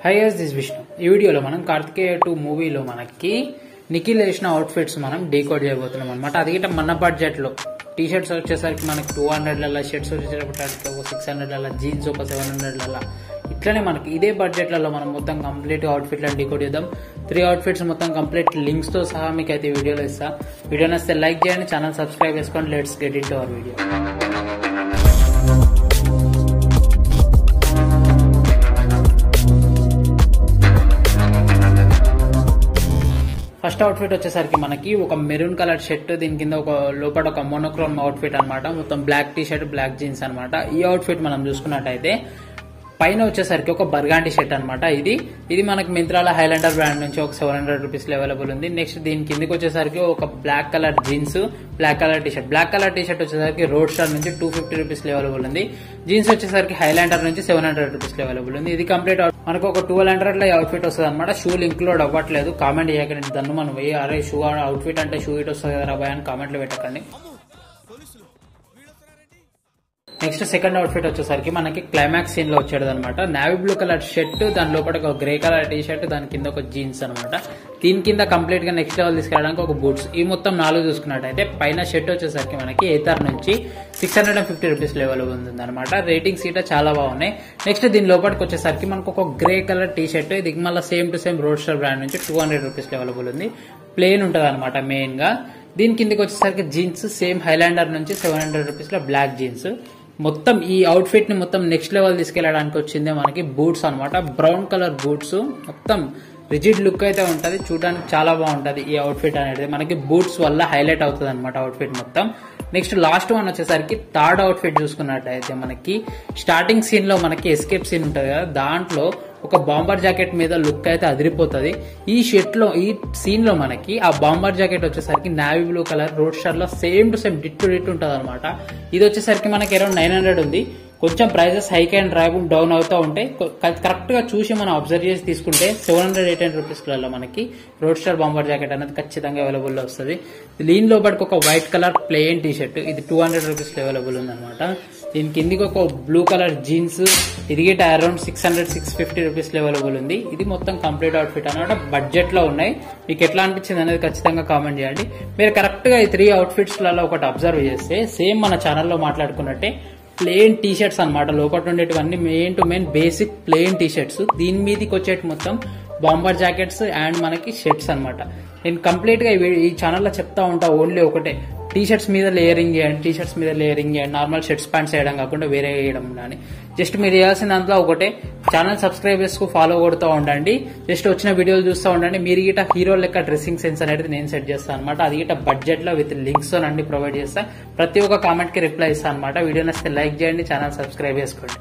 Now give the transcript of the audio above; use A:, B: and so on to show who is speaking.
A: Hi guys, this Vishnu. ఈ వీడియోలో మనం కార్తికేయ 2 మూవీలో మనకి నిఖిల్ వేసిన అవుట్ఫిట్స్ మనం డీకోడ్ చేయబోతున్నాం అనమాట. అది గిట్ట మన బడ్జెట్ లో టీ షర్ట్స్ వచ్చేసరికి మనకి 200 షర్ట్స్ వచ్చేసరికి ఒక 600 జీన్స్ ఒక 700 ఇట్లనే మనకి ఇదే బడ్జెట్లలో మనం మొత్తం కంప్లీట్ అవుట్ఫిట్ లను డీకోడ్ చేద్దాం. 3 అవుట్ఫిట్స్ మొత్తం కంప్లీట్ లింక్స్ తో సహా మీకు అయితే వీడియోలో ఇస్తా. వీడియో నచ్చితే లైక్ చేయండి, ఛానల్ సబ్స్క్రైబ్ చేసుకోండి. Let's get into hour video. First outfit వచ్చేసరికి మనకి ఒక మెరూన్ కలర్ షర్ట్, దీని కింద ఒక లోపల ఒక మోనోక్రోమ్ అవుట్ఫిట్ అనమాట. మొత్తం black T shirt, black jeans అనమాట. ఈ అవుట్ఫిట్ మనం చూసుకున్నట్టయితే పైన వచ్చేసరికి ఒక బర్గాండి షర్ట్ అనమాట. ఇది మనకి మింత్రాల హైలాండర్ బ్రాండ్ నుంచి ఒక 700 రూపీస్ అవైలబుల్ ఉంది. నెక్స్ట్ దీని కిందకి వచ్చేసరికి ఒక black colour jeans, black colour T shirt. Black colour T shirt వచ్చేసరికి రోడ్ స్టార్ నుంచి 250 రూపీస్ అవైలబుల్ ఉంది. జీన్స్ వచ్చేసరికి హైలాండర్ నుంచి 700 రూపీస్ అవైలబుల్ ఉంది. ఇది కంప్లీట్ మనకు ఒక 1200 లో అవుట్ఫిట్ వస్తుంది అనమాట. షూలు ఇంక్లూడ్ అవ్వట్లేదు. కామెంట్ చేయకండి, దన్ను మనం పోయి అరే షూ అవుట్ఫిట్ అంటే షూ ఇట్ వస్తుంది కదా రాబాయ్ అని కామెంట్లు పెట్టకండి. నెక్స్ట్ సెకండ్ అవుట్ఫిట్ వచ్చేసరికి మనకి క్లైమాక్స్ సీన్ లో వచ్చేది అనమాట. నావీ బ్లూ కలర్ షర్ట్, దాని లోపల ఒక గ్రే కలర్ టీ షర్ట్, దాని కింద ఒక జీన్స్ అనమాట. దీని కింద కంప్లీట్ గా నెక్స్ట్ లెవెల్ తీసుకెళ్ళడానికి ఒక బూట్స్. ఈ మొత్తం 4 చూసుకున్నట్టయితే పైన షర్ట్ వచ్చేసరికి మనకి ఏతార్ నుంచి 650 రూపీస్ అవైలబుల్ ఉంది అనమాట. రేటింగ్స్ ఇట చాలా బాగున్నాయి. నెక్స్ట్ దీని లోపలికి వచ్చేసరికి మనకు ఒక గ్రే కలర్ టీ షర్ట్, ఇది మళ్ళీ same to same road star brand నుంచి 200 రూపీస్ అవైలబుల్ ఉంది. ప్లెయిన్ ఉంటుంది అనమాట మెయిన్ గా. దీని కిందకి వచ్చేసరికి జీన్స్ సేమ్ హైలాండర్ నుంచి 700 రూపీస్ లో బ్లాక్ జీన్స్. మొత్తం ఈ అవుట్ఫిట్ ని మొత్తం నెక్స్ట్ లెవెల్ తీసుకెళ్లడానికి వచ్చిందే మనకి బూట్స్ అనమాట. బ్రౌన్ కలర్ బూట్స్, మొత్తం రిజిడ్ లుక్ అయితే ఉంటది, చూడడానికి చాలా బాగుంటది. ఈ అవుట్ఫిట్ అనేది మనకి బూట్స్ వల్ల హైలైట్ అవుతుంది అనమాట అవుట్ఫిట్ మొత్తం. నెక్స్ట్ లాస్ట్ వన్ వచ్చేసరికి థర్డ్ అవుట్ఫిట్ చూసుకున్నట్టయితే మనకి స్టార్టింగ్ సీన్ లో మనకి ఎస్కేప్ సీన్ ఉంటది కదా, దాంట్లో ఒక బాంబర్ జాకెట్ మీద లుక్ అయితే అదిరిపోతుంది. ఈ షర్ట్ లో ఈ సీన్ లో మనకి ఆ బాంబర్ జాకెట్ వచ్చేసరికి navy blue colour road star లో సేమ్ టు సేమ్ డిట్ ఉంటది అనమాట. ఇది వచ్చేసరికి మనకి అరౌండ్ 900 ఉంది. కొంచెం ప్రైజెస్ హైక్ అండ్ డౌన్ అవుతూ ఉంటాయి. కరెక్ట్ గా చూసి మనం అబ్జర్వ్ చేసి తీసుకుంటే 700-800 రూపీస్లలో మనకి రోడ్ స్టార్ బాంబర్ జాకెట్ అనేది ఖచ్చితంగా అవైలబుల్ లో వస్తుంది. దీని లోపలికి ఒక white colour plain T shirt, ఇది 200 రూపీస్ అవైలబుల్ ఉంది అనమాట. దీని కిందికి ఒక బ్లూ కలర్ జీన్స్, ఇది గిట్ అరౌండ్ 600-650 రూపీస్ అవైలబుల్ ఉంది. ఇది మొత్తం కంప్లీట్ అవుట్ఫిట్ అనమాట. బడ్జెట్ లో ఉన్నాయి. మీకు ఎట్లా అనిపించింది అనేది ఖచ్చితంగా కామెంట్ చేయండి. మీరు కరెక్ట్ గా ఈ 3 అవుట్ఫిట్స్ లలో ఒకటి అబ్జర్వ్ చేస్తే సేమ్ మన ఛానల్లో మాట్లాడుకున్నట్టే ప్లెయిన్ టీ షర్ట్స్ అనమాట. లోపల ఉండేటివన్నీ main to main basic plain T shirts. దీని మీదకి వచ్చేటి మొత్తం బాంబర్ జాకెట్స్ అండ్ మనకి షర్ట్స్ అనమాట. నేను కంప్లీట్ గా ఈ ఛానల్లో చెప్తా ఉంటా ఓన్లీ ఒకటే, టీ షర్ట్స్ మీద లేయరింగ్ చేయండి, నార్మల్ షర్ట్స్ ప్యాంట్స్ వేయడం కాకుండా వేరే వేయడం అని. జస్ట్ మీరు చేయాల్సిన దాంట్లో ఒకటే, ఛానల్ సబ్స్క్రైబ్ చేసుకు ఫాలో కొడుతూ ఉండండి. జస్ట్ వచ్చిన వీడియోలు చూస్తూ ఉండండి. మీరు గిట్ట హీరో లెక్క డ్రెస్సింగ్ సెన్స్ అనేది నేను సెట్ చేస్తాను అనమాట. అది గిట్ట బడ్జెట్ లో విత్ లింక్స్ తో అన్ని ప్రొవైడ్ చేస్తా. ప్రతి ఒక్క కామెంట్ కి రిప్లై ఇస్తాను అనమాట. వీడియో నచ్చితే లైక్ చేయండి, ఛానల్ సబ్స్క్రైబ్ చేసుకోండి.